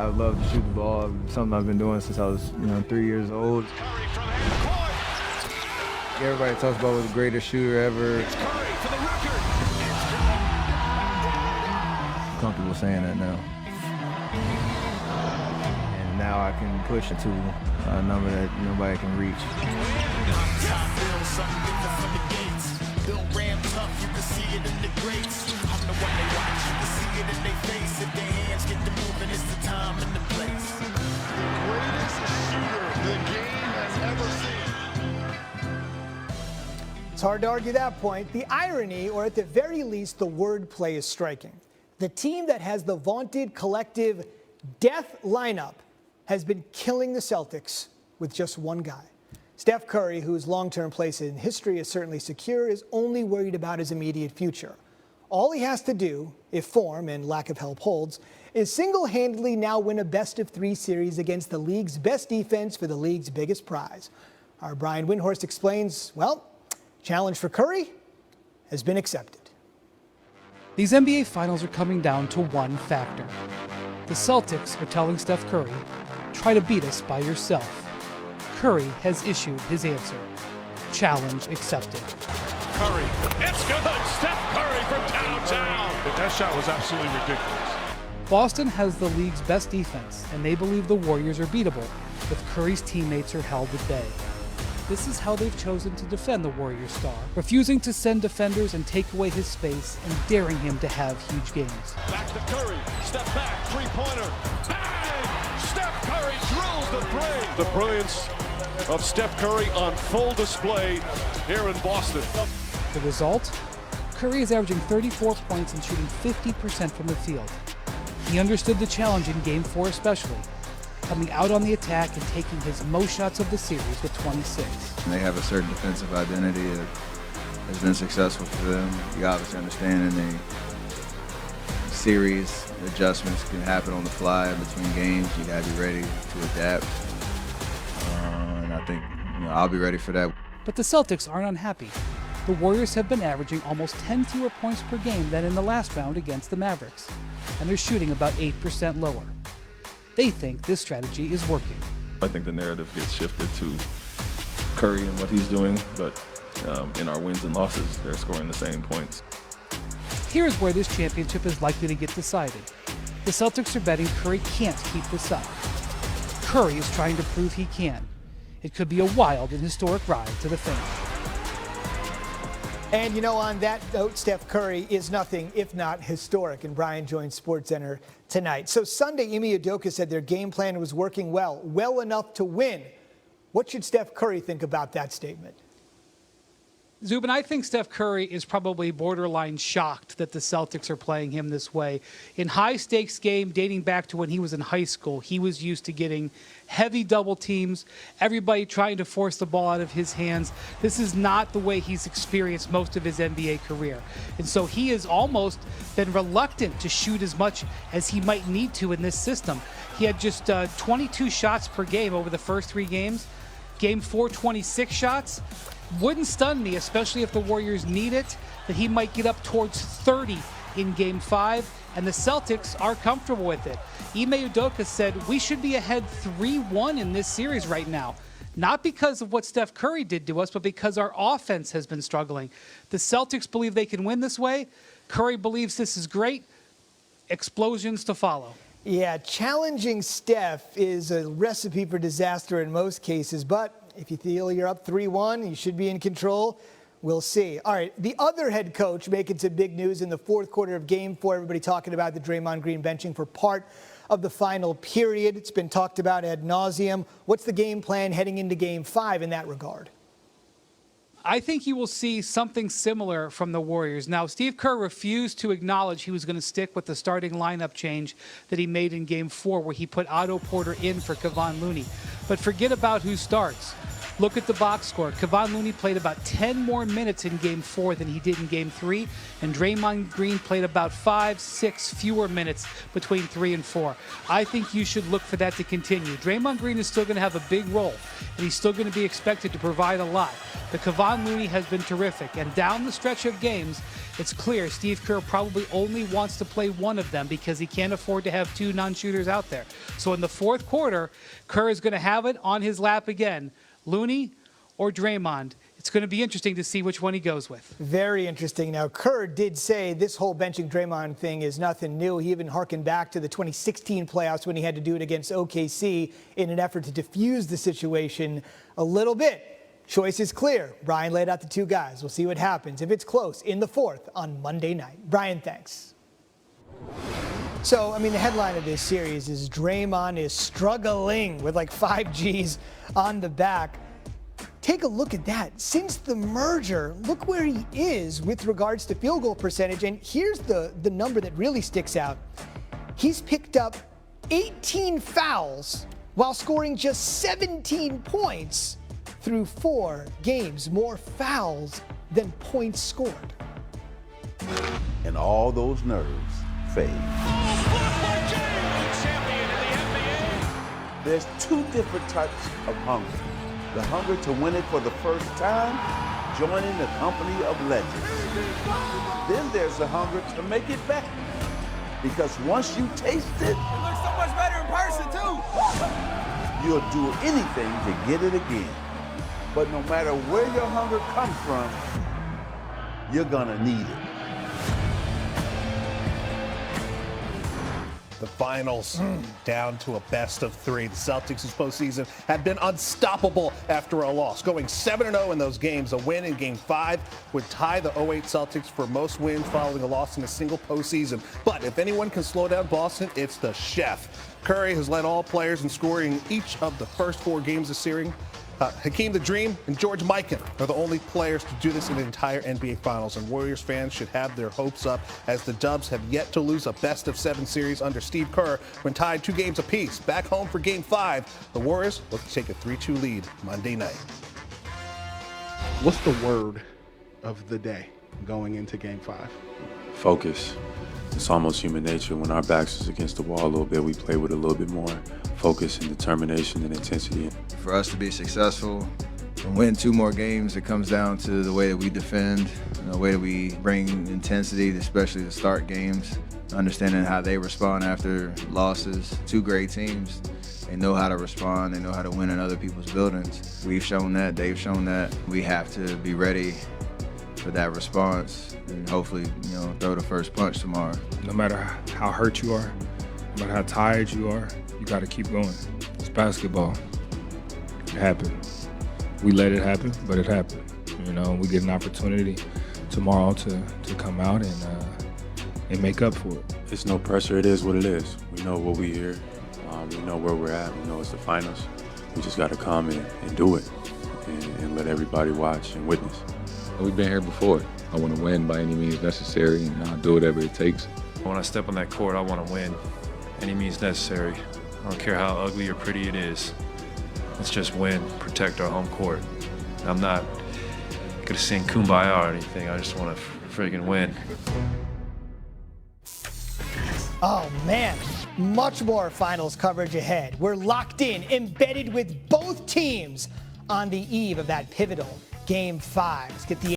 I love to shoot the ball. It's something I've been doing since I was, 3 years old. Everybody talks about what's the greatest shooter ever. It's Curry for the record. I'm comfortable saying that now. And now I can push it to a number that nobody can reach. It's hard to argue that point. The irony, or at the very least, the wordplay is striking. The team that has the vaunted collective death lineup has been killing the Celtics with just one guy. Steph Curry, whose long-term place in history is certainly secure, is only worried about his immediate future. All he has to do, if form and lack of help holds, is single-handedly now win a best-of-3 series against the league's best defense for the league's biggest prize. Our Brian Windhorst explains, well, challenge for Curry has been accepted. These NBA Finals are coming down to one factor. The Celtics are telling Steph Curry, try to beat us by yourself. Curry has issued his answer. Challenge accepted. Curry, it's good. Steph Curry from downtown. But that shot was absolutely ridiculous. Boston has the league's best defense, and they believe the Warriors are beatable if Curry's teammates are held at bay. This is how they've chosen to defend the Warriors star, refusing to send defenders and take away his space and daring him to have huge games. Back to Curry, step back, three-pointer, bang! Steph Curry drills the three. The brilliance of Steph Curry on full display here in Boston. The result? Curry is averaging 34 points and shooting 50% from the field. He understood the challenge in Game 4 especially, coming out on the attack and taking his most shots of the series with 26. They have a certain defensive identity that has been successful for them. You obviously understand in a series, adjustments can happen on the fly between games. You got to be ready to adapt. And I think I'll be ready for that. But the Celtics aren't unhappy. The Warriors have been averaging almost 10 fewer points per game than in the last round against the Mavericks, and they're shooting about 8% lower. They think this strategy is working. I think the narrative gets shifted to Curry and what he's doing, but in our wins and losses, they're scoring the same points. Here's where this championship is likely to get decided. The Celtics are betting Curry can't keep this up. Curry is trying to prove he can. It could be a wild and historic ride to the finish. And on that note, Steph Curry is nothing if not historic, and Brian joins SportsCenter tonight. So Sunday, Ime Udoka said their game plan was working well enough to win. What should Steph Curry think about that statement? Zubin, I think Steph Curry is probably borderline shocked that the Celtics are playing him this way. In high-stakes game dating back to when he was in high school, he was used to getting heavy double teams, everybody trying to force the ball out of his hands. This is not the way he's experienced most of his NBA career. And so he has almost been reluctant to shoot as much as he might need to in this system. He had just 22 shots per game over the first 3 games. Game 4, 26 shots. Wouldn't stun me, especially if the Warriors need it, that he might get up towards 30 in Game 5, and the Celtics are comfortable with it. Ime Udoka said, we should be ahead 3-1 in this series right now. Not because of what Steph Curry did to us, but because our offense has been struggling. The Celtics believe they can win this way. Curry believes this is great. Explosions to follow. Yeah, challenging Steph is a recipe for disaster in most cases, but if you feel you're up 3-1, you should be in control. We'll see. All right, the other head coach making some big news in the fourth quarter of Game 4. Everybody talking about the Draymond Green benching for part of the final period. It's been talked about ad nauseum. What's the game plan heading into Game 5 in that regard? I think you will see something similar from the Warriors. Now, Steve Kerr refused to acknowledge he was going to stick with the starting lineup change that he made in Game 4, where he put Otto Porter in for Kevon Looney. But forget about who starts. Look at the box score. Kevon Looney played about 10 more minutes in Game 4 than he did in Game 3, and Draymond Green played about 5-6 fewer minutes between 3 and 4. I think you should look for that to continue. Draymond Green is still going to have a big role, and he's still going to be expected to provide a lot. But Kevon Looney has been terrific, and down the stretch of games, it's clear Steve Kerr probably only wants to play one of them because he can't afford to have two non-shooters out there. So in the fourth quarter, Kerr is going to have it on his lap again. Looney or Draymond. It's going to be interesting to see which one he goes with. Very interesting. Now, Kerr did say this whole benching Draymond thing is nothing new. He even harkened back to the 2016 playoffs when he had to do it against OKC in an effort to diffuse the situation a little bit. Choice is clear. Brian laid out the two guys. We'll see what happens if it's close in the fourth on Monday night. Brian, thanks. So, I mean, the headline of this series is Draymond is struggling with like 5 Gs on the back. Take a look at that. Since the merger, look where he is with regards to field goal percentage. And here's the number that really sticks out. He's picked up 18 fouls while scoring just 17 points through 4 games. More fouls than points scored. And all those nerves fade. There's 2 different types of hunger. The hunger to win it for the first time, joining the company of legends. Then there's the hunger to make it back. Because once you taste it, looks so much better in person too. You'll do anything to get it again. But no matter where your hunger comes from, you're gonna need it. The finals down to a best of 3. The Celtics' postseason have been unstoppable after a loss. Going 7-0 in those games, a win in Game 5 would tie the 08 Celtics for most wins following a loss in a single postseason. But if anyone can slow down Boston, it's the chef. Curry has led all players in scoring each of the first 4 games this series. Hakeem the Dream and George Mikan are the only players to do this in the entire NBA Finals, and Warriors fans should have their hopes up as the Dubs have yet to lose a best-of-7 series under Steve Kerr when tied 2 games apiece. Back home for Game 5, the Warriors look to take a 3-2 lead Monday night. What's the word of the day going into Game 5? Focus. It's almost human nature. When our backs is against the wall a little bit, we play with a little bit more focus and determination and intensity. For us to be successful and win 2 more games, it comes down to the way that we defend, the way that we bring intensity, especially to start games, understanding how they respond after losses. 2 great teams. They know how to respond. They know how to win in other people's buildings. We've shown that. They've shown that. We have to be ready for that response and hopefully, throw the first punch tomorrow. No matter how hurt you are, no matter how tired you are, you got to keep going. It's basketball. It happened. We let it happen, but it happened. We get an opportunity tomorrow to come out and make up for it. It's no pressure. It is what it is. We know what we here. We know where we're at. We know it's the finals. We just got to come and do it and let everybody watch and witness. We've been here before. I want to win by any means necessary, and I'll do whatever it takes. When I step on that court, I want to win any means necessary. I don't care how ugly or pretty it is. Let's just win, protect our home court. I'm not going to sing Kumbaya or anything. I just want to friggin' win. Oh, man. Much more finals coverage ahead. We're locked in, embedded with both teams on the eve of that pivotal Game 5. Let's get the